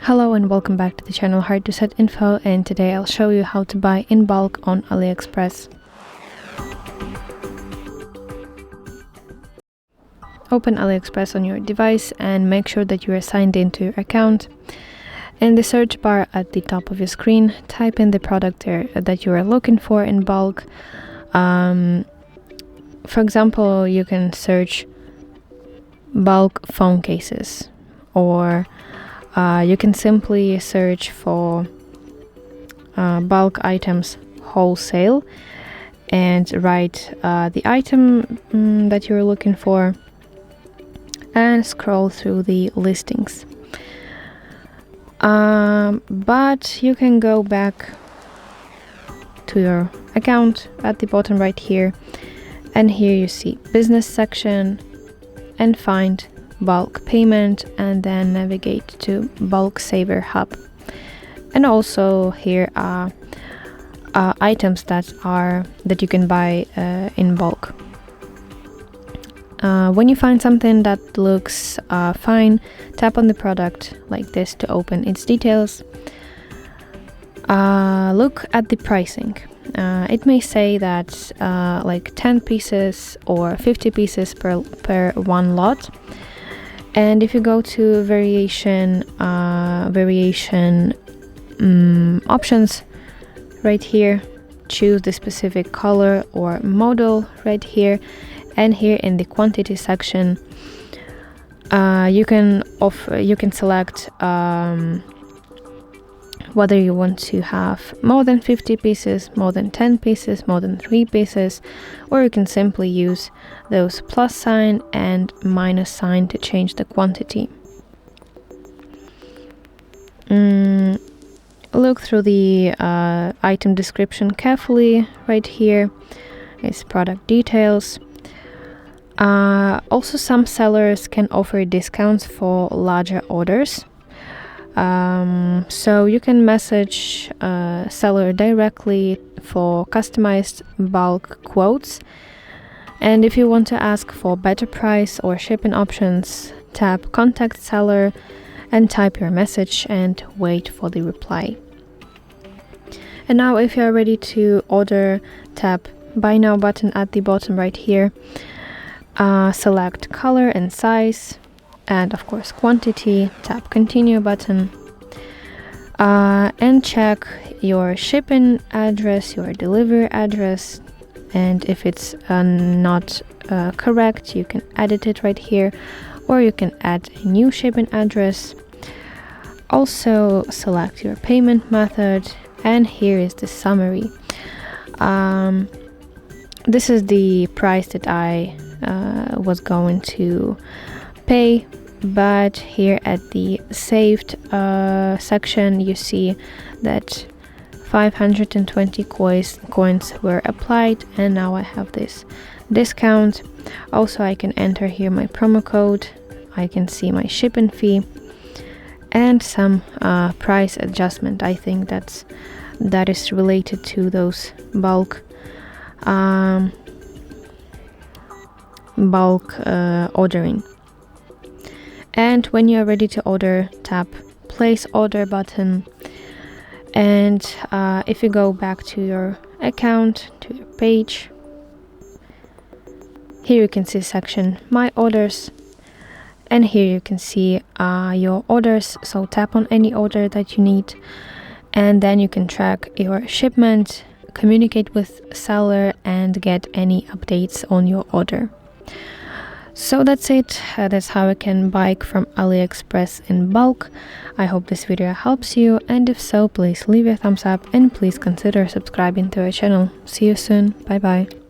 Hello and welcome back to the channel HardReset.Info, and today I'll show you how to buy in bulk on AliExpress. Open AliExpress on your device and make sure that you are signed into your account. In the search bar at the top of your screen, type in the product that you are looking for in bulk. For example, you can search bulk phone cases, or you can simply search for bulk items wholesale and write the item that you're looking for and scroll through the listings. But you can go back to your account at the bottom right here, and here you see business section and find bulk payment, and then navigate to bulk saver hub. And also here are items that you can buy in bulk. When you find something that looks fine, tap on the product like this to open its details. Look at the pricing. It may say that like 10 pieces or 50 pieces per one lot. And if you go to variation options right here, choose the specific color or model right here, and here in the quantity section you can select whether you want to have more than 50 pieces, more than 10 pieces, more than 3 pieces, or you can simply use those plus sign and minus sign to change the quantity. Look through the item description carefully. Right here is product details. Also, some sellers can offer discounts for larger orders. So you can message seller directly for customized bulk quotes. And if you want to ask for better price or shipping options, tap contact seller and type your message and wait for the reply. And now if you are ready to order, tap buy now button at the bottom right here. Select color and size, and of course quantity, tap continue button, and check your shipping address, your delivery address, and if it's not correct, you can edit it right here, or you can add a new shipping address. Also select your payment method, and here is the summary. This is the price that I was going to pay, but here at the saved section you see that 520 coins were applied, and now I have this discount. Also, I can enter here my promo code. I can see my shipping fee and some price adjustment. I think that is related to those bulk ordering. And when you are ready to order, tap place order button, and if you go back to your account, to your page, here you can see section my orders, and here you can see your orders. So tap on any order that you need, and then you can track your shipment, communicate with seller, and get any updates on your order. So that's it. That's how I can buy from AliExpress in bulk. I hope this video helps you, and if so, please leave a thumbs up and please consider subscribing to our channel. See you soon. Bye bye.